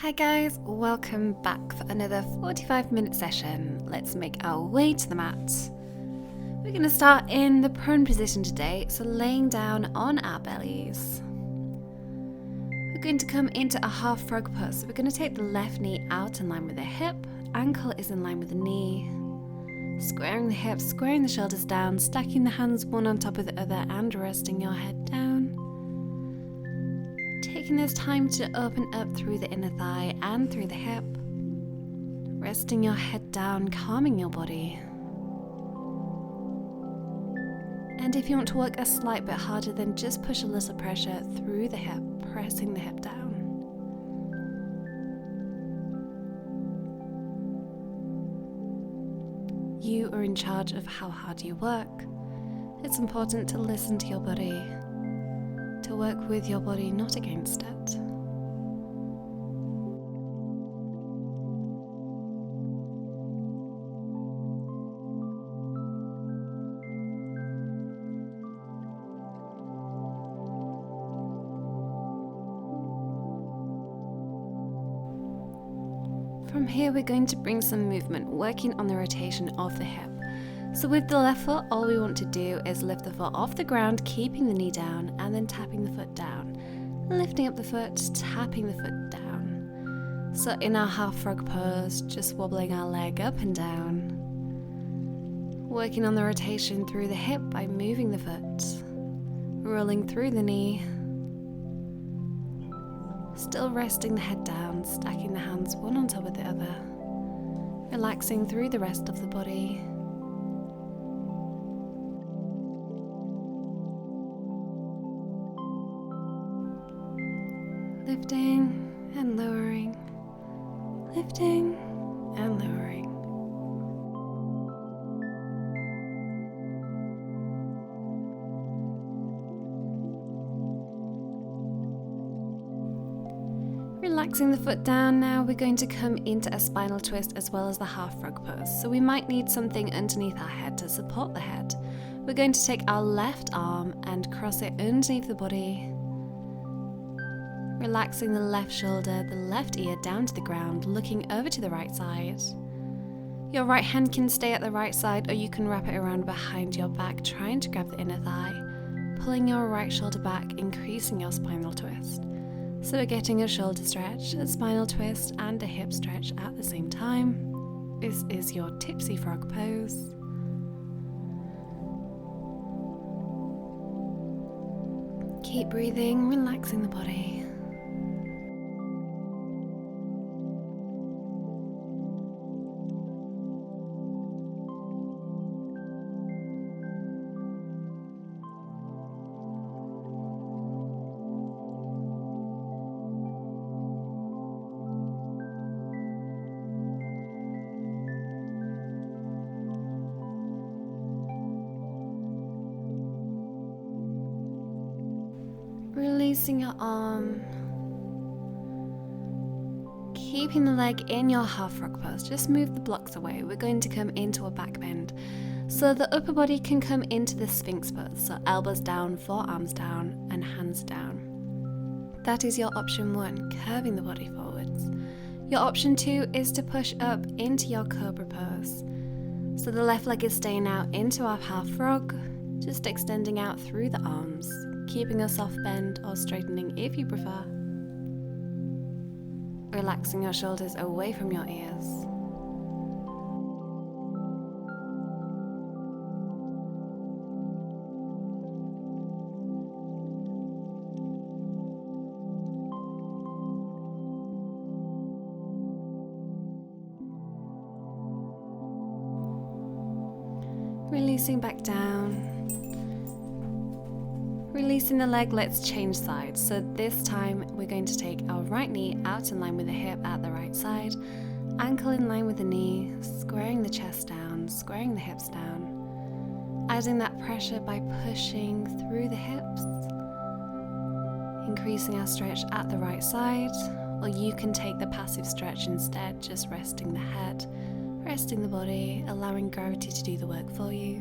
Hi guys, welcome back for another 45-minute session. Let's make our way to the mat. We're going to start in the prone position today, so laying down on our bellies. We're going to come into a half frog pose. So we're going to take the left knee out in line with the hip, ankle is in line with the knee, squaring the hips, squaring the shoulders down, stacking the hands one on top of the other and resting your head down. Taking this time to open up through the inner thigh and through the hip. Resting your head down, calming your body. And if you want to work a slight bit harder, then just push a little pressure through the hip, pressing the hip down. You are in charge of how hard you work. It's important to listen to your body. To work with your body, not against it. From here, we're going to bring some movement, working on the rotation of the hip. So with the left foot, all we want to do is lift the foot off the ground, keeping the knee down, and then tapping the foot down. Lifting up the foot, tapping the foot down. So in our half frog pose, just wobbling our leg up and down. Working on the rotation through the hip by moving the foot. Rolling through the knee. Still resting the head down, stacking the hands one on top of the other. Relaxing through the rest of the body. Lifting and lowering, lifting and lowering. Relaxing the foot down now, we're going to come into a spinal twist as well as the half frog pose. So we might need something underneath our head to support the head. We're going to take our left arm and cross it underneath the body. Relaxing the left shoulder, the left ear down to the ground, looking over to the right side. Your right hand can stay at the right side, or you can wrap it around behind your back, trying to grab the inner thigh. Pulling your right shoulder back, increasing your spinal twist. So we're getting a shoulder stretch, a spinal twist, and a hip stretch at the same time. This is your Tipsy frog pose. Keep breathing, relaxing the body. Releasing your arm, keeping the leg in your half frog pose. Just move the blocks away. We're going to come into a back bend. So the upper body can come into the Sphinx pose. So elbows down, forearms down, and hands down. That is your option 1, curving the body forwards. Your option 2 is to push up into your cobra pose. So the left leg is staying out into our half frog, just extending out through the arms. Keeping a soft bend or straightening if you prefer. Relaxing your shoulders away from your ears. Releasing back down. Releasing the leg, let's change sides. So this time we're going to take our right knee out in line with the hip at the right side, ankle in line with the knee, squaring the chest down, squaring the hips down, adding that pressure by pushing through the hips, increasing our stretch at the right side, or you can take the passive stretch instead, just resting the head, resting the body, allowing gravity to do the work for you.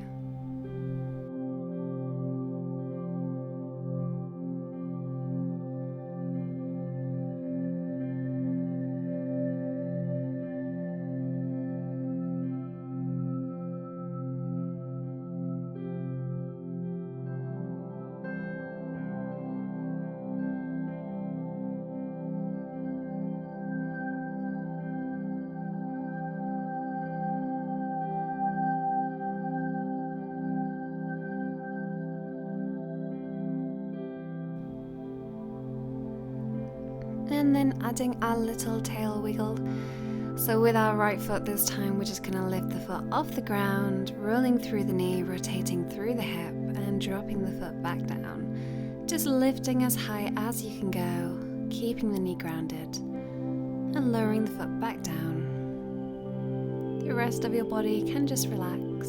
and then adding our little tail wiggle. So with our right foot this time, we're just going to lift the foot off the ground, rolling through the knee, rotating through the hip, and dropping the foot back down. Just lifting as high as you can go, keeping the knee grounded, and lowering the foot back down. The rest of your body can just relax.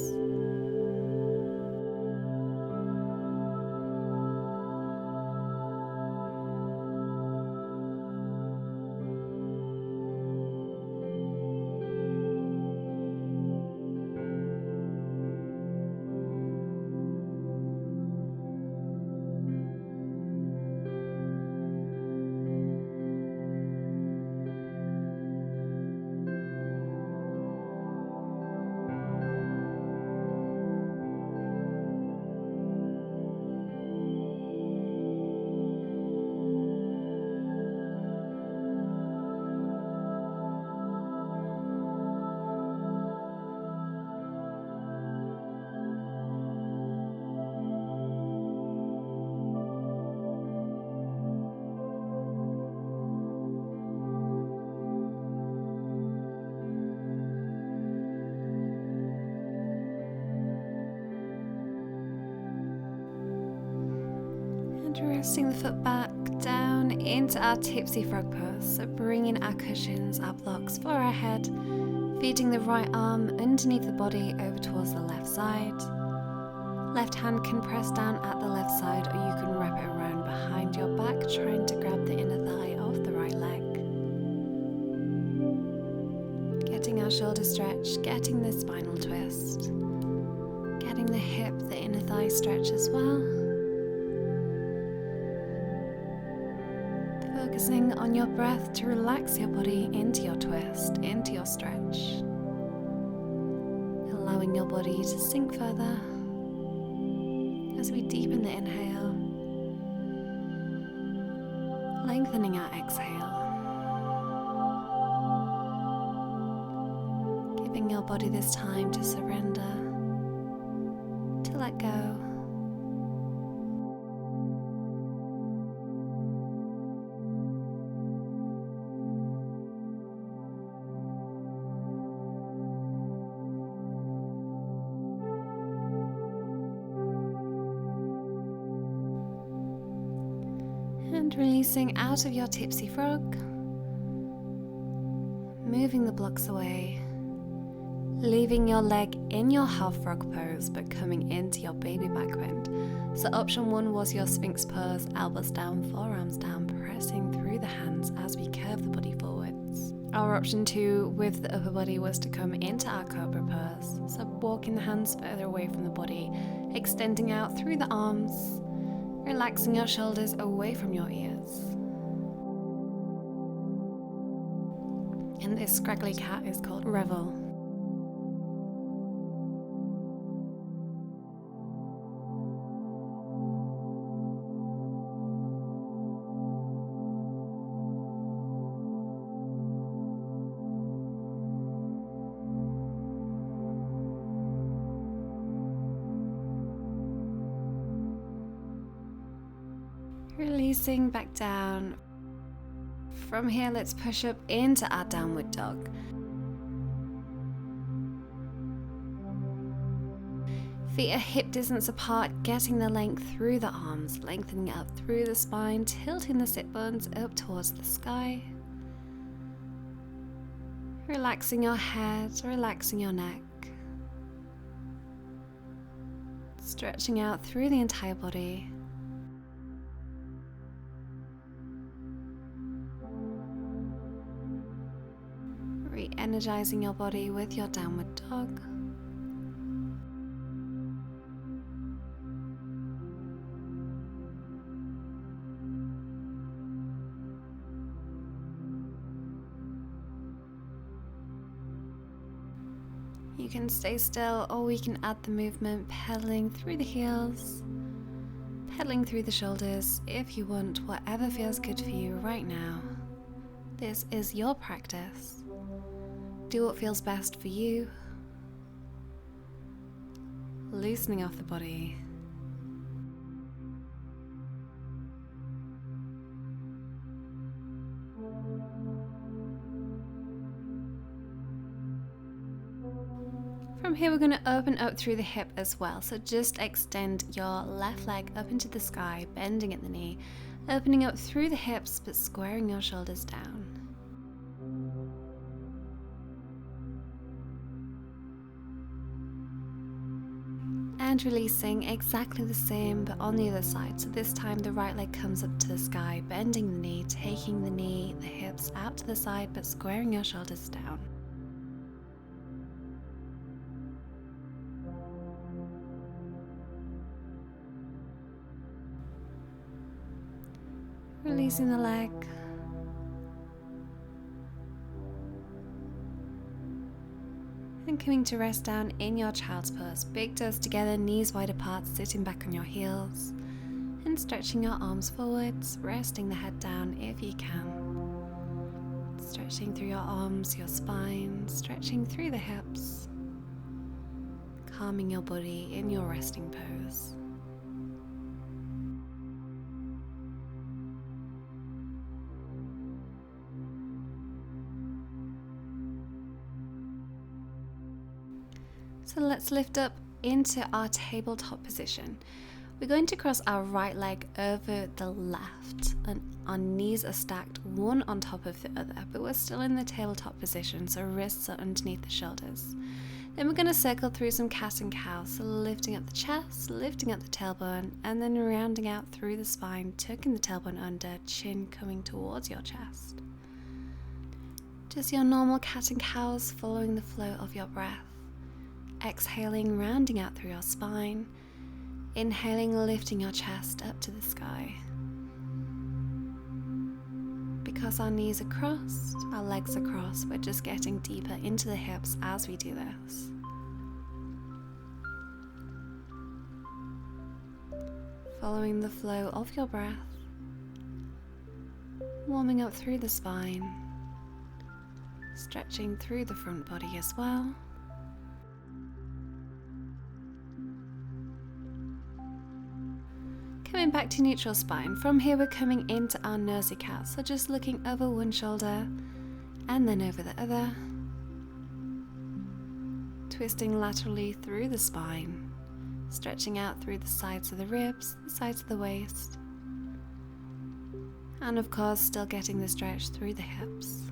Resting the foot back down into our Tipsy frog pose, so bringing our cushions, our blocks for our head, feeding the right arm underneath the body over towards the left side. Left hand can press down at the left side, or you can wrap it around behind your back, trying to grab the inner thigh of the right leg. Getting our shoulders stretched, getting the spinal twist, getting the hip, the inner thigh stretch as well. Focusing on your breath to relax your body into your twist, into your stretch. Allowing your body to sink further as we deepen the inhale, lengthening our exhale. Giving your body this time to surrender, to let go. And releasing out of your Tipsy frog, moving the blocks away, leaving your leg in your half frog pose but coming into your baby back bend. So option 1 was your Sphinx pose, elbows down, forearms down, pressing through the hands as we curve the body forwards. Our option 2 with the upper body was to come into our cobra pose, so walking the hands further away from the body, extending out through the arms, relaxing your shoulders away from your ears. And this scraggly cat is called Revel. Releasing back down. From here, let's push up into our downward dog. Feet are hip distance apart, getting the length through the arms, lengthening up through the spine, tilting the sit bones up towards the sky. Relaxing your head, relaxing your neck. Stretching out through the entire body. Re-energizing your body with your downward dog. You can stay still, or we can add the movement, pedaling through the heels, pedaling through the shoulders, if you want, whatever feels good for you right now. This is your practice. Do what feels best for you. Loosening off the body. From here we're going to open up through the hip as well, so just extend your left leg up into the sky, bending at the knee, opening up through the hips but squaring your shoulders down. And releasing exactly the same but on the other side, so this time the right leg comes up to the sky, bending the knee, taking the knee, the hips out to the side but squaring your shoulders down. Releasing the leg. And coming to rest down in your child's pose. Big toes together, knees wide apart, sitting back on your heels. And stretching your arms forwards, resting the head down if you can. Stretching through your arms, your spine, stretching through the hips. Calming your body in your resting pose. So let's lift up into our tabletop position. We're going to cross our right leg over the left and our knees are stacked one on top of the other, but we're still in the tabletop position, so wrists are underneath the shoulders. Then we're going to circle through some cat and cow, so lifting up the chest, lifting up the tailbone, and then rounding out through the spine, tucking the tailbone under, chin coming towards your chest. Just your normal cat and cows, following the flow of your breath. Exhaling, rounding out through your spine. Inhaling, lifting your chest up to the sky. Because our knees are crossed, our legs are crossed, we're just getting deeper into the hips as we do this. Following the flow of your breath. Warming up through the spine. Stretching through the front body as well. Coming back to neutral spine. From here we're coming into our nosy cat, so just looking over one shoulder and then over the other. Twisting laterally through the spine, stretching out through the sides of the ribs, the sides of the waist, and of course still getting the stretch through the hips.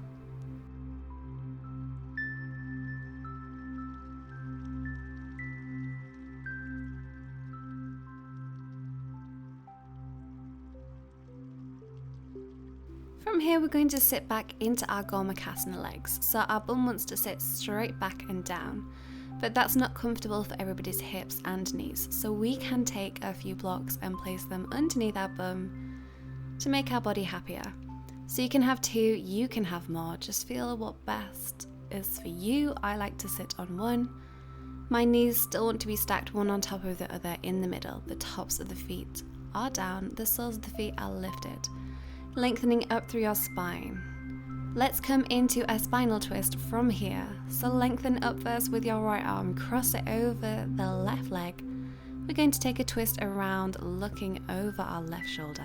From here we're going to sit back into our Gomakasana legs, so our bum wants to sit straight back and down, but that's not comfortable for everybody's hips and knees, so we can take a few blocks and place them underneath our bum to make our body happier. So you can have two, you can have more, just feel what best is for you. I like to sit on one. My knees still want to be stacked one on top of the other in the middle. The tops of the feet are down, the soles of the feet are lifted. Lengthening up through your spine. Let's come into a spinal twist from here. So lengthen up first with your right arm, cross it over the left leg. We're going to take a twist around, looking over our left shoulder.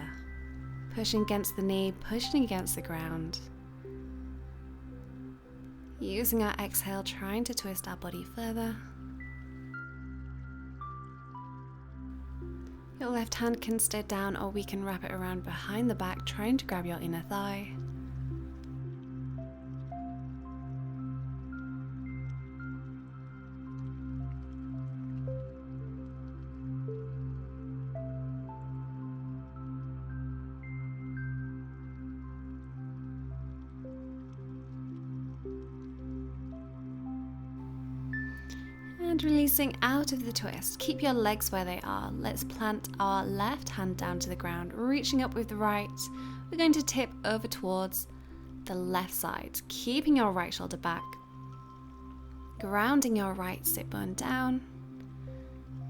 Pushing against the knee, pushing against the ground. Using our exhale, trying to twist our body further. Your left hand can stay down, or we can wrap it around behind the back, trying to grab your inner thigh. And releasing out of the twist. Keep your legs where they are. Let's plant our left hand down to the ground, reaching up with the right. We're going to tip over towards the left side, keeping your right shoulder back, grounding your right sit bone down,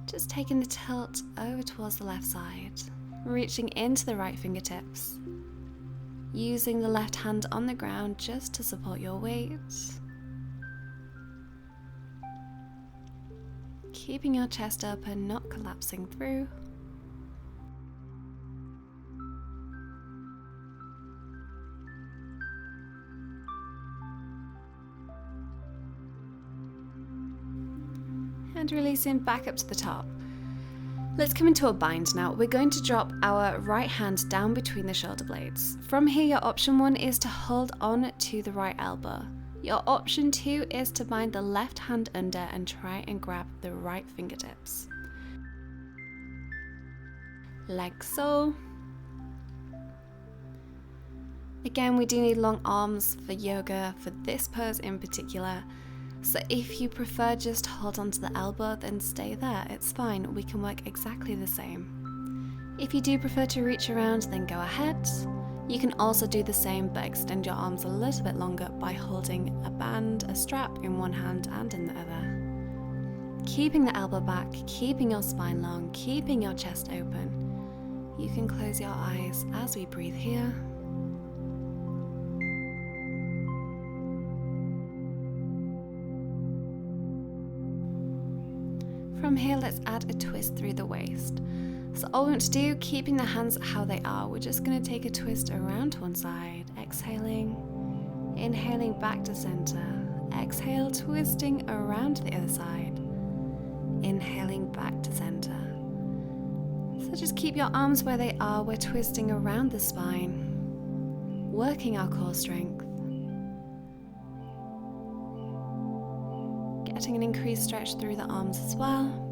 just taking the tilt over towards the left side, reaching into the right fingertips, using the left hand on the ground just to support your weight. Keeping your chest open, not collapsing through. and releasing back up to the top. Let's come into a bind now. We're going to drop our right hand down between the shoulder blades. From here, your option 1 is to hold on to the right elbow. Your option 2 is to bind the left hand under and try and grab the right fingertips. Like so. Again, we do need long arms for yoga, for this pose in particular. So if you prefer just hold on to the elbow, then stay there, it's fine, we can work exactly the same. If you do prefer to reach around, then go ahead. You can also do the same, but extend your arms a little bit longer by holding a band, a strap in one hand and in the other. Keeping the elbow back, keeping your spine long, keeping your chest open. You can close your eyes as we breathe here. From here, let's add a twist through the waist. So all we want to do, keeping the hands how they are, we're just going to take a twist around to one side, exhaling, inhaling back to center, exhale, twisting around to the other side, inhaling back to center. So just keep your arms where they are, we're twisting around the spine, working our core strength, getting an increased stretch through the arms as well.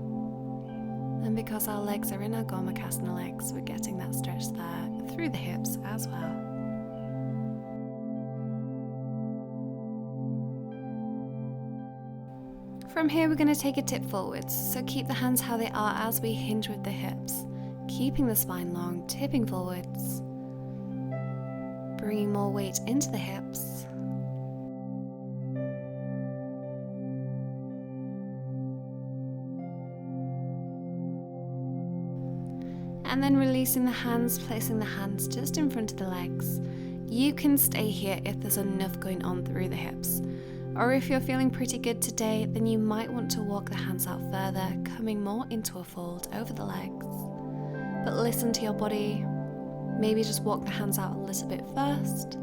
And because our legs are in our Gomakasana legs, we're getting that stretch there through the hips as well. From here, we're going to take a tip forwards. So keep the hands how they are as we hinge with the hips, keeping the spine long, tipping forwards, bringing more weight into the hips. And then releasing the hands, placing the hands just in front of the legs. You can stay here if there's enough going on through the hips. Or if you're feeling pretty good today, then you might want to walk the hands out further, coming more into a fold over the legs. But listen to your body. Maybe just walk the hands out a little bit first.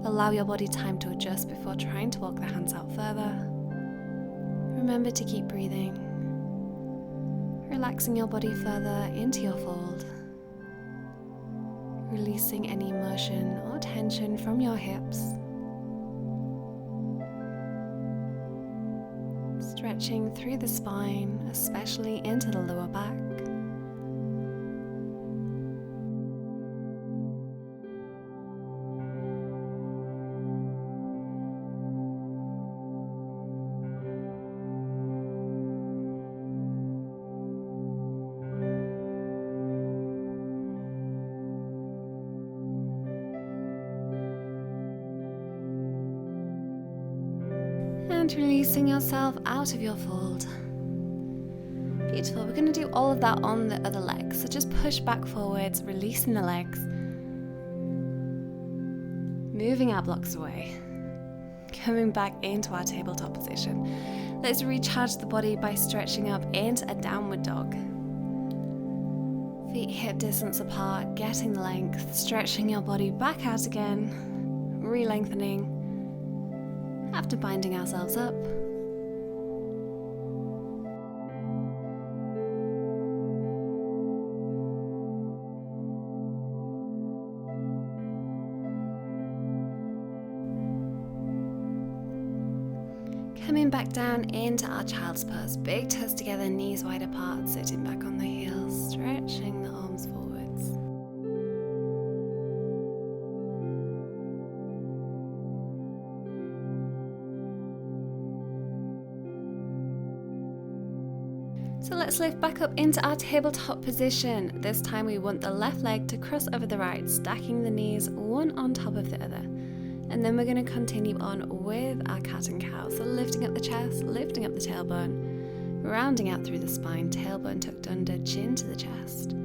Allow your body time to adjust before trying to walk the hands out further. Remember to keep breathing. Relaxing your body further into your fold. Releasing any motion or tension from your hips. Stretching through the spine, especially into the lower back. And releasing yourself out of your fold. Beautiful. We're going to do all of that on the other leg. So just push back forwards, releasing the legs. Moving our blocks away. Coming back into our tabletop position. Let's recharge the body by stretching up into a downward dog. Feet hip distance apart, getting the length, stretching your body back out again, re-lengthening. After binding ourselves up. Coming back down into our child's pose. Big toes together, knees wide apart, sitting back on the heels, stretching the arms forwards. So let's lift back up into our tabletop position. This time we want the left leg to cross over the right, stacking the knees one on top of the other. And then we're going to continue on with our cat and cow. So lifting up the chest, lifting up the tailbone, rounding out through the spine, tailbone tucked under, chin to the chest.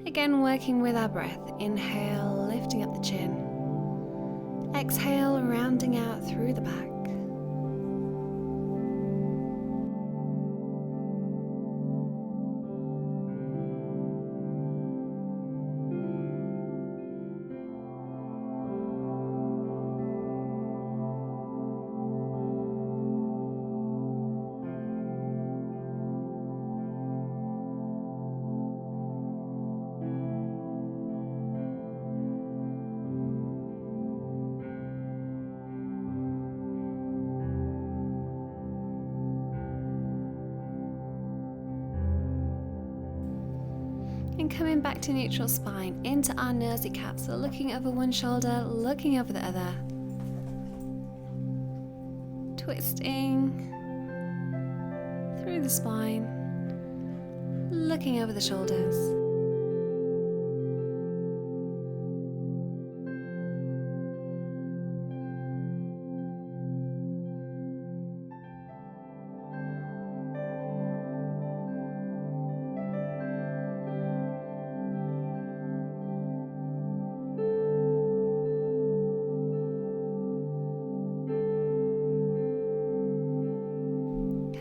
Again, working with our breath. Inhale, lifting up the chin. Exhale, rounding out through the back. And coming back to neutral spine into our nosy cat, so looking over one shoulder, looking over the other. Twisting through the spine, looking over the shoulders.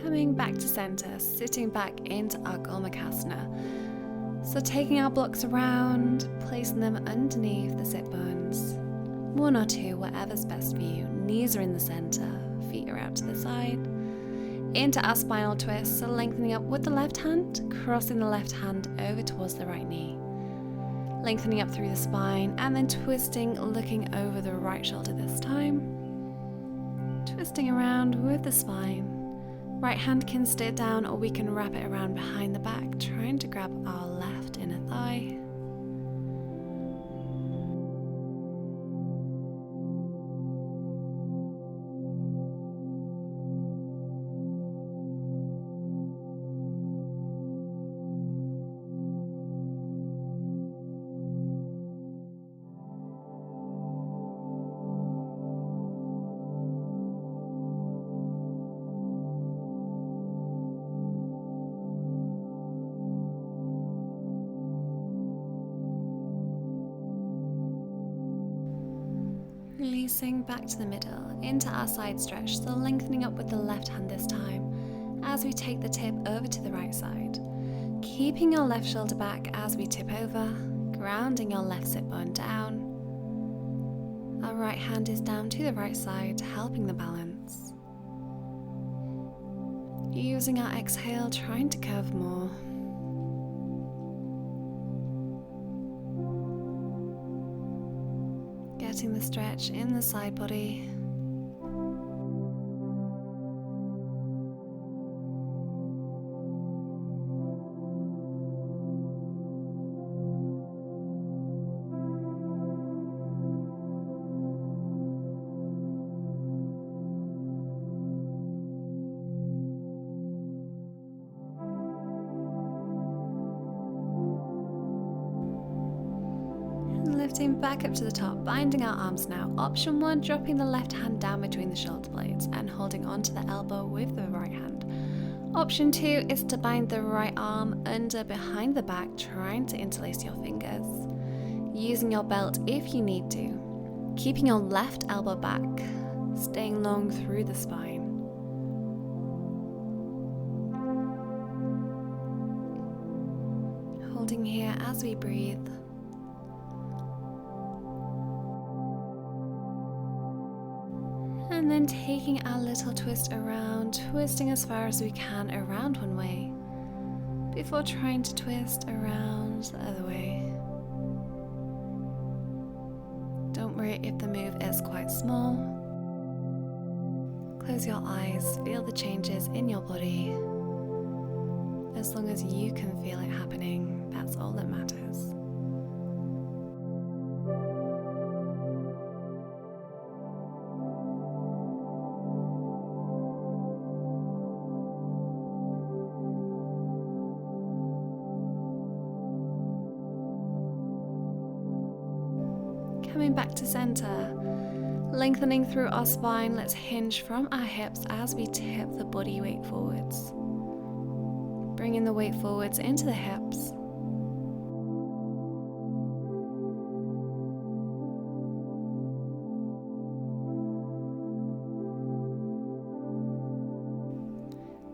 Coming back to center, sitting back into our Gomukhasana. So taking our blocks around, placing them underneath the sit bones. One or two, whatever's best for you. Knees are in the center, feet are out to the side. Into our spinal twist, so lengthening up with the left hand, crossing the left hand over towards the right knee. Lengthening up through the spine, and then twisting, looking over the right shoulder this time. Twisting around with the spine. Right hand can stay down, or we can wrap it around behind the back, trying to grab our left inner thigh. Releasing back to the middle, into our side stretch, so lengthening up with the left hand this time, as we take the tip over to the right side. Keeping your left shoulder back as we tip over, grounding your left sit bone down. Our right hand is down to the right side, helping the balance. Using our exhale, trying to curve more. Getting the stretch in the side body. Lifting back up to the top, binding our arms now. Option 1, dropping the left hand down between the shoulder blades and holding onto the elbow with the right hand. Option 2 is to bind the right arm under behind the back, trying to interlace your fingers. Using your belt if you need to. Keeping your left elbow back, staying long through the spine. Holding here as we breathe. And then taking our little twist around, twisting as far as we can around one way, before trying to twist around the other way. Don't worry if the move is quite small. Close your eyes, feel the changes in your body. As long as you can feel it happening, that's all that matters. Coming back to center, lengthening through our spine, let's hinge from our hips as we tip the body weight forwards. Bringing the weight forwards into the hips.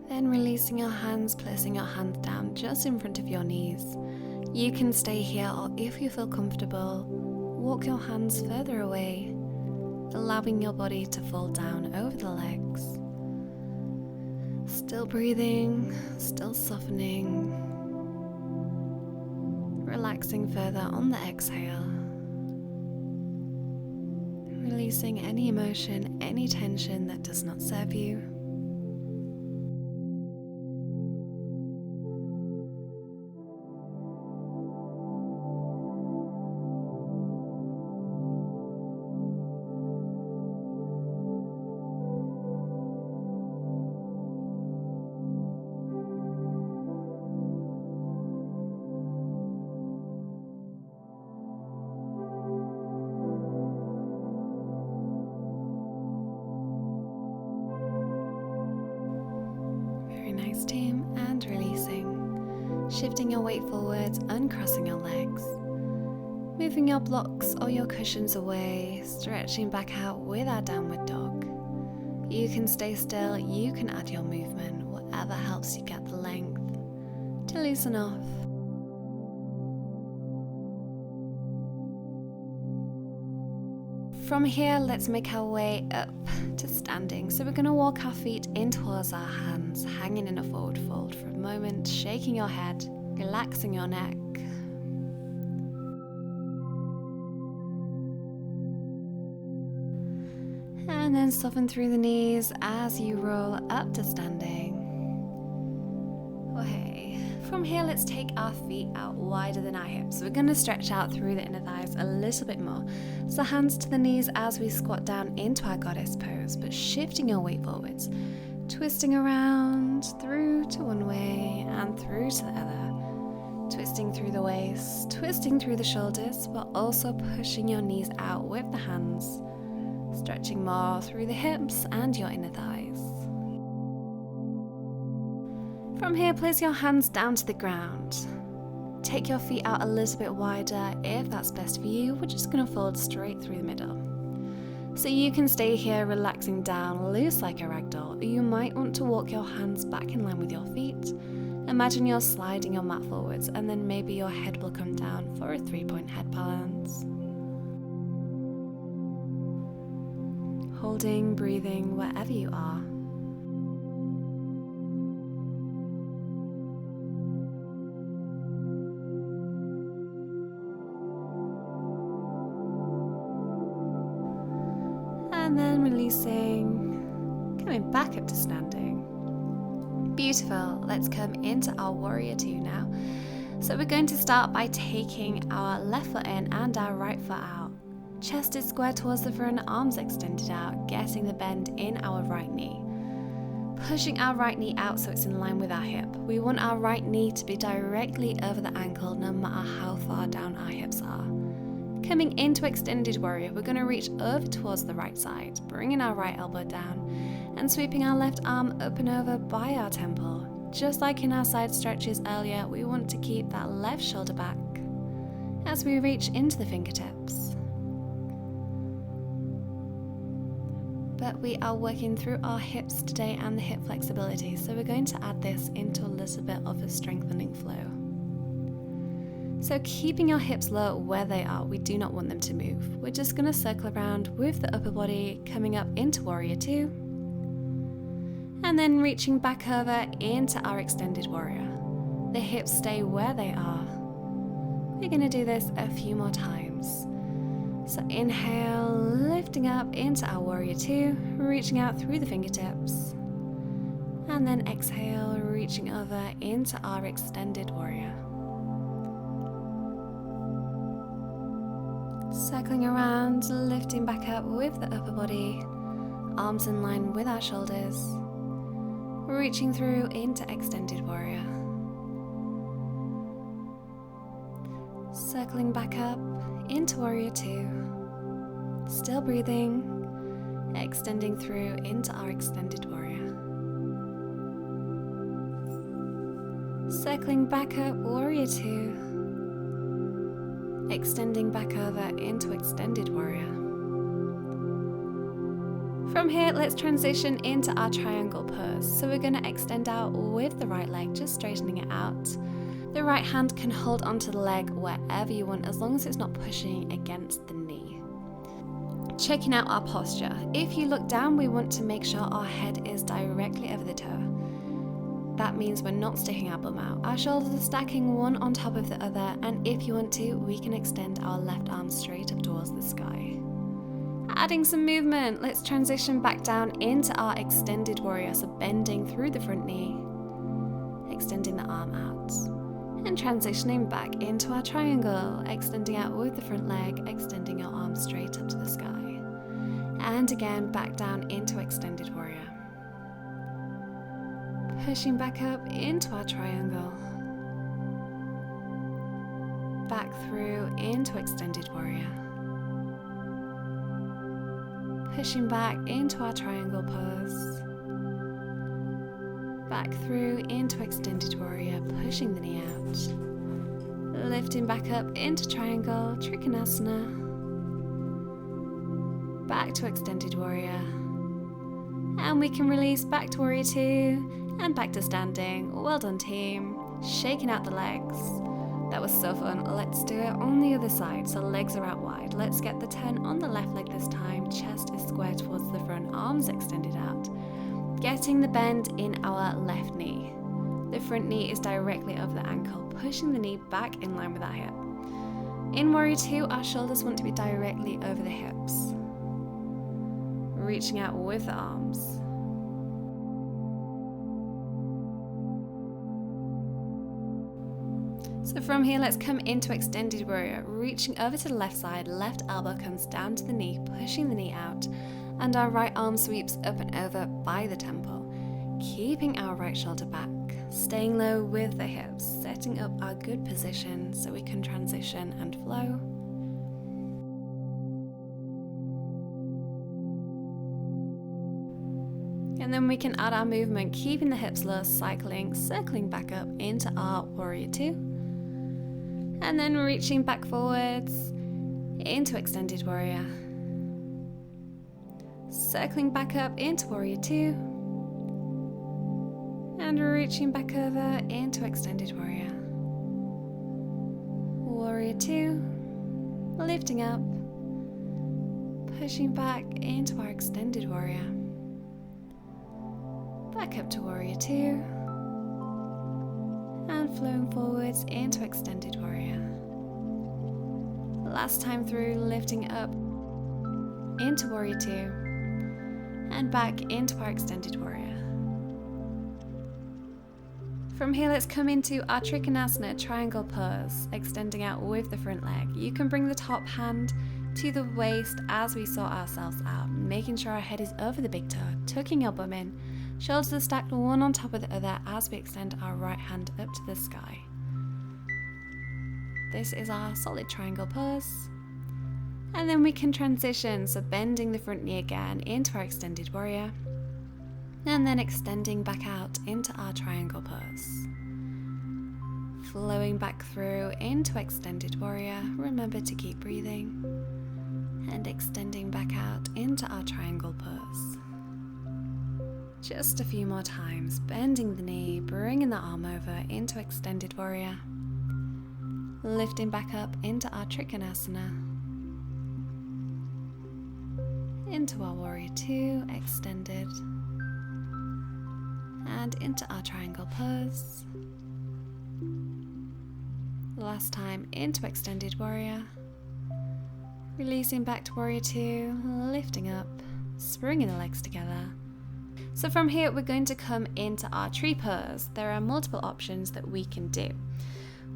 Then releasing your hands, placing your hands down just in front of your knees. You can stay here, or if you feel comfortable, walk your hands further away, allowing your body to fall down over the legs. Still breathing, still softening, relaxing further on the exhale. Releasing any emotion, any tension that does not serve you. nice, team. And releasing. Shifting your weight forwards, uncrossing your legs. Moving your blocks or your cushions away, stretching back out with our downward dog. You can stay still, you can add your movement, whatever helps you get the length to loosen off. From here, let's make our way up to standing. So we're going to walk our feet in towards our hands, hanging in a forward fold for a moment, shaking your head, relaxing your neck. And then soften through the knees as you roll up to standing. Okay. From here, let's take our feet out wider than our hips. We're going to stretch out through the inner thighs a little bit more. So hands to the knees as we squat down into our goddess pose, but shifting your weight forwards. Twisting around, through to one way and through to the other. Twisting through the waist, twisting through the shoulders, but also pushing your knees out with the hands. Stretching more through the hips and your inner thighs. From here, place your hands down to the ground. Take your feet out a little bit wider if that's best for you. We're just going to fold straight through the middle. So you can stay here relaxing down, loose like a ragdoll, or you might want to walk your hands back in line with your feet. Imagine you're sliding your mat forwards and then maybe your head will come down for a 3-point head balance. Holding, breathing wherever you are. And then releasing, coming back up to standing. Beautiful. Let's come into our warrior two now. So we're going to start by taking our left foot in and our right foot out. Chest is square towards the front, arms extended out, getting the bend in our right knee. Pushing our right knee out so it's in line with our hip. We want our right knee to be directly over the ankle no matter how far down our hips are. Coming into extended warrior, we're going to reach over towards the right side, bringing our right elbow down and sweeping our left arm up and over by our temple. Just like in our side stretches earlier, we want to keep that left shoulder back as we reach into the fingertips. But we are working through our hips today and the hip flexibility, so we're going to add this into a little bit of a strengthening flow. So keeping your hips low where they are, we do not want them to move. We're just going to circle around with the upper body coming up into warrior two, and then reaching back over into our extended warrior. The hips stay where they are. We're going to do this a few more times. So inhale, lifting up into our warrior two, reaching out through the fingertips. And then exhale, reaching over into our extended warrior. Circling around, lifting back up with the upper body, arms in line with our shoulders, reaching through into extended warrior. Circling back up into warrior two, still breathing, extending through into our extended warrior. Circling back up, warrior two, extending back over into extended warrior. From here, let's transition into our triangle pose. So we're going to extend out with the right leg, just straightening it out. The right hand can hold onto the leg wherever you want, as long as it's not pushing against the knee. Checking out our posture. If you look down, we want to make sure our head is directly over the toe. That means we're not sticking our bum out. Our shoulders are stacking one on top of the other, and if you want to, we can extend our left arm straight up towards the sky. Adding some movement, let's transition back down into our extended warrior, so bending through the front knee, extending the arm out, and transitioning back into our triangle, extending out with the front leg, extending your arm straight up to the sky, and again back down into extended warrior. Pushing back up into our triangle, back through into extended warrior, pushing back into our triangle pose, Back through into extended warrior, pushing the knee out. Lifting back up into triangle, trikonasana. Back to extended warrior. And we can release back to warrior 2 and back to standing. Well done, team. Shaking out the legs. That was so fun. Let's do it on the other side. So legs are out wide. Let's get the 10 on the left leg this time. Chest is square towards the front, arms extended out. Getting the bend in our left knee. The front knee is directly over the ankle, pushing the knee back in line with our hip. In warrior 2, our shoulders want to be directly over the hips. Reaching out with the arms. So from here, let's come into extended warrior, reaching over to the left side, left elbow comes down to the knee, pushing the knee out, and our right arm sweeps up and over by the temple, keeping our right shoulder back, staying low with the hips, setting up our good position so we can transition and flow. And then we can add our movement, keeping the hips low, cycling, circling back up into our warrior 2. And then reaching back forwards into extended warrior. Circling back up into warrior 2. And reaching back over into extended warrior. Warrior 2. Lifting up. Pushing back into our extended warrior. Back up to warrior 2. And flowing forwards into extended warrior. Last time through, lifting up into warrior 2 and back into our extended warrior. From here, let's come into our trikonasana triangle pose, extending out with the front leg. You can bring the top hand to the waist as we sort ourselves out, making sure our head is over the big toe, tucking your bum in. Shoulders are stacked one on top of the other as we extend our right hand up to the sky. This is our solid triangle pose. And then we can transition, so bending the front knee again into our extended warrior. And then extending back out into our triangle pose. Flowing back through into extended warrior. Remember to keep breathing. And extending back out into our triangle pose. Just a few more times, bending the knee, bringing the arm over into extended warrior, lifting back up into our trikonasana, into our warrior 2, extended, and into our triangle pose. Last time into extended warrior, releasing back to warrior 2, lifting up, springing the legs together. So from here, we're going to come into our tree pose. There are multiple options that we can do.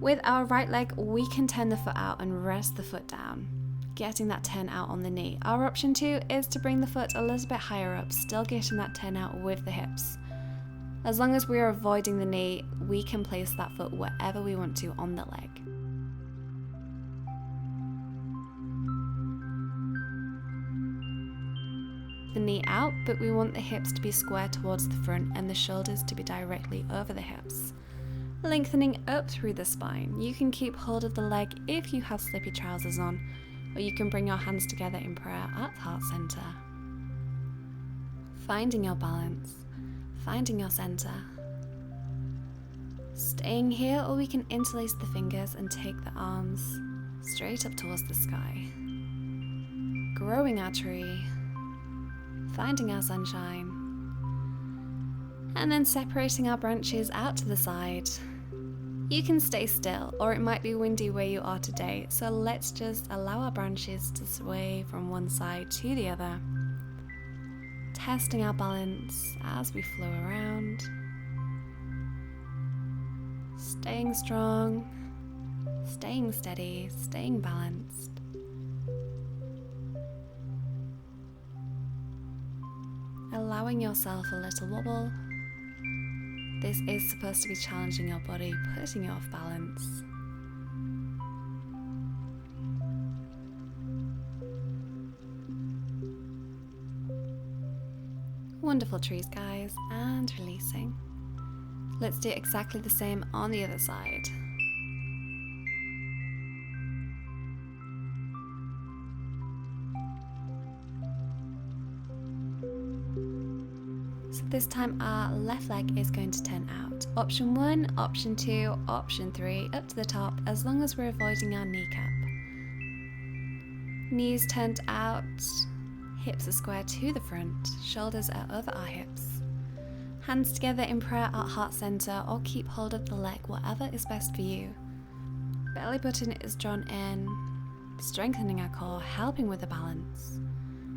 With our right leg, we can turn the foot out and rest the foot down, getting that turn out on the knee. Our option 2 is to bring the foot a little bit higher up, still getting that turn out with the hips. As long as we are avoiding the knee, we can place that foot wherever we want to on the leg. The knee out, but we want the hips to be square towards the front and the shoulders to be directly over the hips. Lengthening up through the spine. You can keep hold of the leg if you have slippy trousers on, or you can bring your hands together in prayer at the heart center. Finding your balance, finding your center. Staying here, or we can interlace the fingers and take the arms straight up towards the sky. Growing our tree. Finding our sunshine, and then separating our branches out to the side. You can stay still, or it might be windy where you are today, so let's just allow our branches to sway from one side to the other, testing our balance as we flow around, staying strong, staying steady, staying balanced. Allowing yourself a little wobble. This is supposed to be challenging your body, putting you off balance. Wonderful trees, guys, and releasing. Let's do exactly the same on the other side. So this time our left leg is going to turn out. Option 1, option 2, option 3, up to the top, as long as we're avoiding our kneecap. Knees turned out, hips are square to the front, shoulders are over our hips. Hands together in prayer at heart center, or keep hold of the leg, whatever is best for you. Belly button is drawn in, strengthening our core, helping with the balance.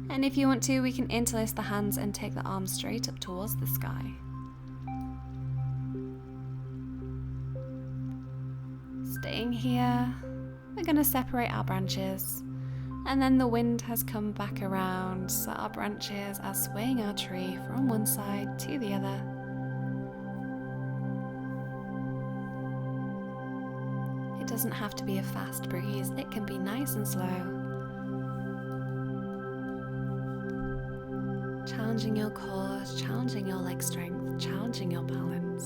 And if you want to, we can interlace the hands and take the arms straight up towards the sky. Staying here, we're going to separate our branches. And then the wind has come back around, so our branches are swaying our tree from one side to the other. It doesn't have to be a fast breeze, it can be nice and slow. Challenging your core, challenging your leg strength, challenging your balance.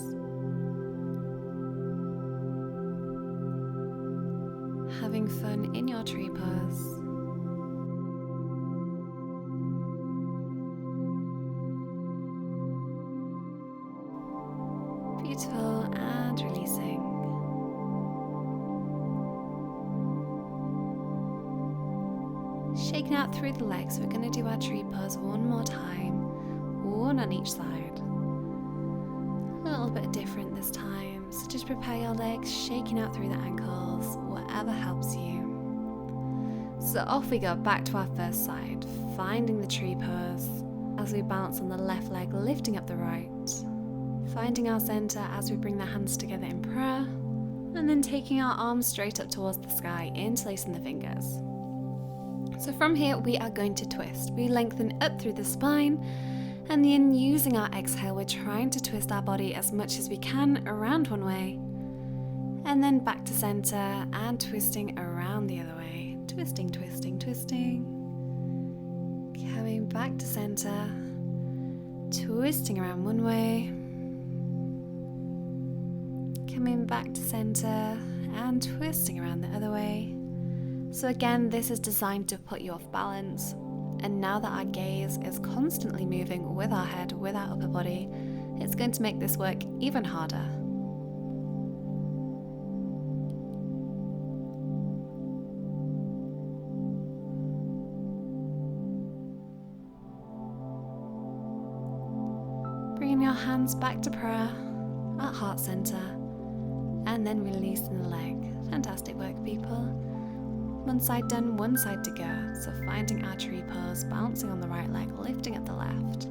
Having fun in your tree pose. Beautiful, and releasing. Shaking out through the legs, we're going to do our tree pose one more time, one on each side. A little bit different this time, so just prepare your legs, shaking out through the ankles, whatever helps you. So off we go, back to our first side, finding the tree pose as we balance on the left leg, lifting up the right. Finding our center as we bring the hands together in prayer, and then taking our arms straight up towards the sky, interlacing the fingers. So from here we are going to twist. We lengthen up through the spine, and then using our exhale we're trying to twist our body as much as we can around one way, and then back to center and twisting around the other way. Twisting, twisting, twisting. Coming back to center, twisting around one way. Coming back to center and twisting around the other way. So again, this is designed to put you off balance. And now that our gaze is constantly moving with our head, with our upper body, it's going to make this work even harder. Bringing your hands back to prayer at heart center, and then releasing the leg. Fantastic work, people. One side done, one side to go. So finding our tree pose, balancing on the right leg, lifting at the left.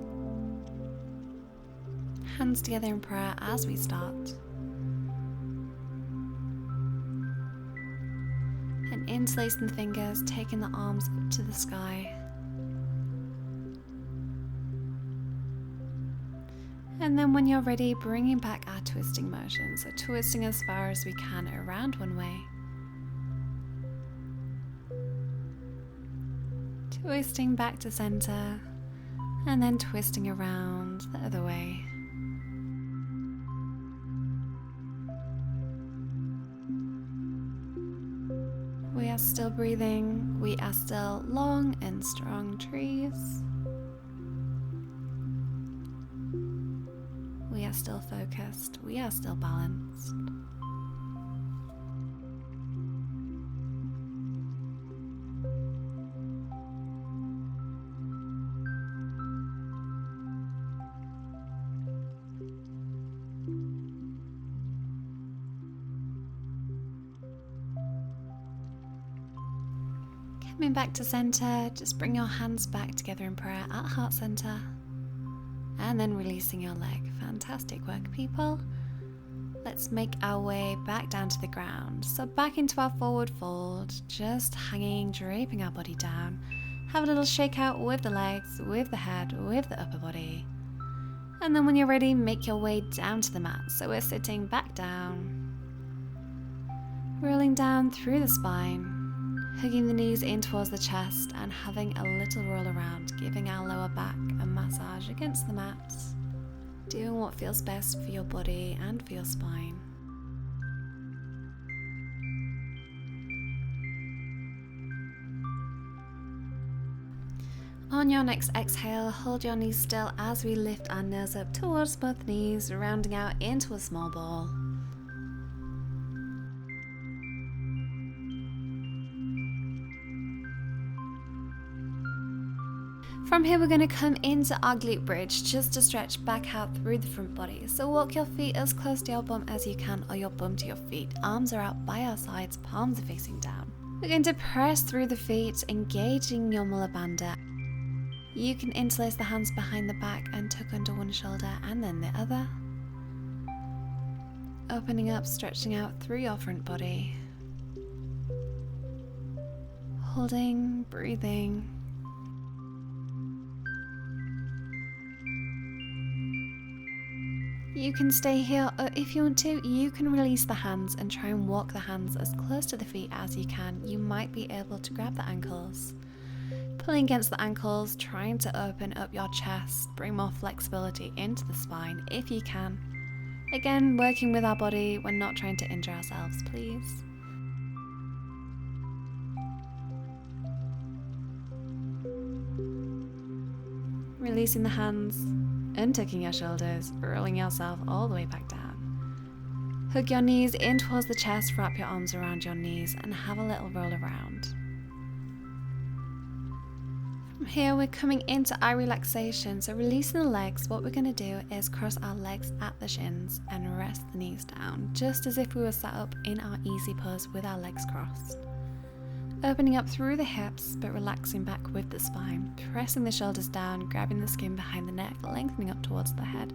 Hands together in prayer as we start. And interlacing the fingers, taking the arms up to the sky. And then when you're ready, bringing back our twisting motion. So twisting as far as we can around one way. Twisting back to center, and then twisting around the other way. We are still breathing. We are still long and strong trees. We are still focused. We are still balanced. Coming back to center, just bring your hands back together in prayer at heart center. And then releasing your leg. Fantastic work, people. Let's make our way back down to the ground. So back into our forward fold, just hanging, draping our body down. Have a little shake out with the legs, with the head, with the upper body. And then when you're ready, make your way down to the mat. So we're sitting back down, rolling down through the spine, hugging the knees in towards the chest and having a little roll around, giving our lower back a massage against the mat. doing what feels best for your body and for your spine. On your next exhale, hold your knees still as we lift our nose up towards both knees, rounding out into a small ball. From here, we're going to come into our glute bridge just to stretch back out through the front body. So walk your feet as close to your bum as you can, or your bum to your feet. Arms are out by our sides, palms are facing down. We're going to press through the feet, engaging your Mula Bandha. You can interlace the hands behind the back and tuck under one shoulder and then the other. Opening up, stretching out through your front body. Holding, breathing. You can stay here, or if you want to, you can release the hands and try and walk the hands as close to the feet as you can. You might be able to grab the ankles. Pulling against the ankles, trying to open up your chest, bring more flexibility into the spine if you can. Again, working with our body, we're not trying to injure ourselves, please. Releasing the hands, untucking your shoulders, rolling yourself all the way back down. Hug your knees in towards the chest, wrap your arms around your knees and have a little roll around. From here, we're coming into our relaxation. So releasing the legs, what we're going to do is cross our legs at the shins and rest the knees down, just as if we were sat up in our easy pose with our legs crossed. Opening up through the hips, but relaxing back with the spine. Pressing the shoulders down, grabbing the skin behind the neck, lengthening up towards the head.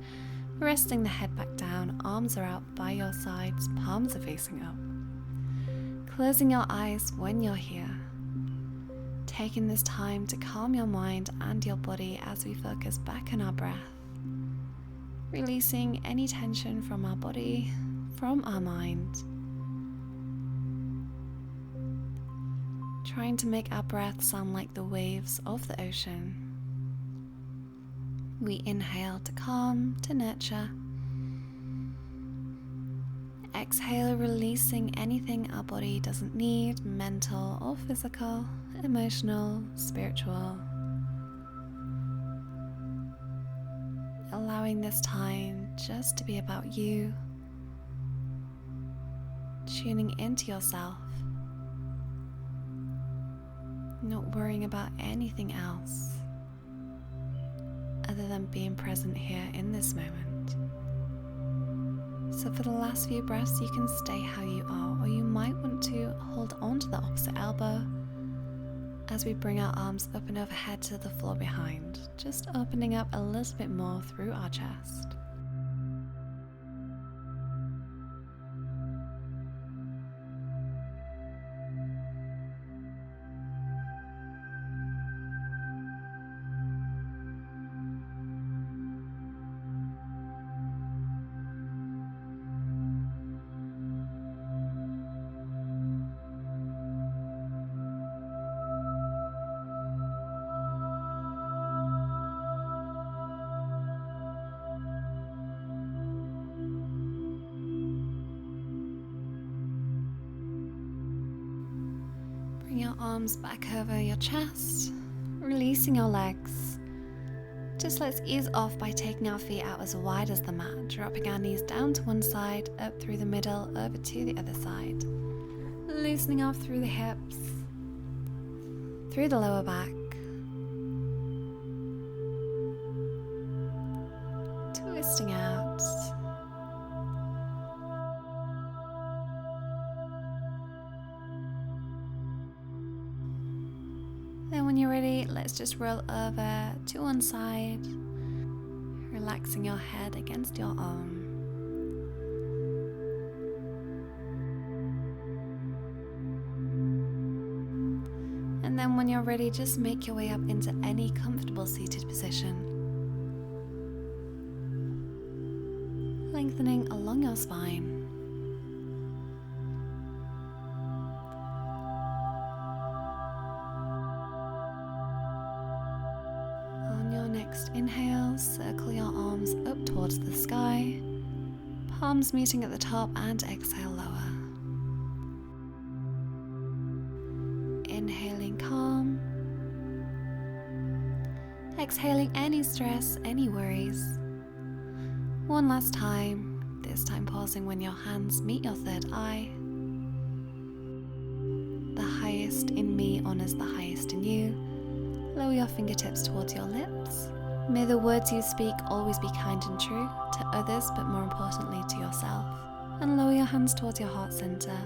Resting the head back down, arms are out by your sides, palms are facing up. Closing your eyes when you're here. Taking this time to calm your mind and your body as we focus back on our breath. Releasing any tension from our body, from our mind. Trying to make our breath sound like the waves of the ocean. We inhale to calm, to nurture. Exhale, releasing anything our body doesn't need, mental or physical, emotional, spiritual. Allowing this time just to be about you, tuning into yourself. Not worrying about anything else other than being present here in this moment. So for the last few breaths, you can stay how you are, or you might want to hold on to the opposite elbow as we bring our arms up and overhead to the floor behind, just opening up a little bit more through our chest. Bring your arms back over your chest, releasing your legs. Just let's ease off by taking our feet out as wide as the mat, dropping our knees down to one side, up through the middle, over to the other side. Loosening off through the hips, through the lower back. Twisting out. Then when you're ready, let's just roll over to one side, relaxing your head against your arm. And then when you're ready, just make your way up into any comfortable seated position. Lengthening along your spine. On your next inhale, circle your arms up toward towards the sky, palms meeting at the top, and exhale lower. Inhaling calm, exhaling any stress, any worries. One last time, this time pausing when your hands meet your third eye. The highest in me honors the highest in you. Lower your fingertips towards your lips. May the words you speak always be kind and true to others, but more importantly to yourself. And lower your hands towards your heart center.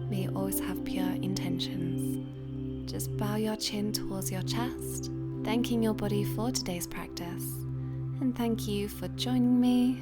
May you always have pure intentions. Just bow your chin towards your chest, thanking your body for today's practice. And thank you for joining me.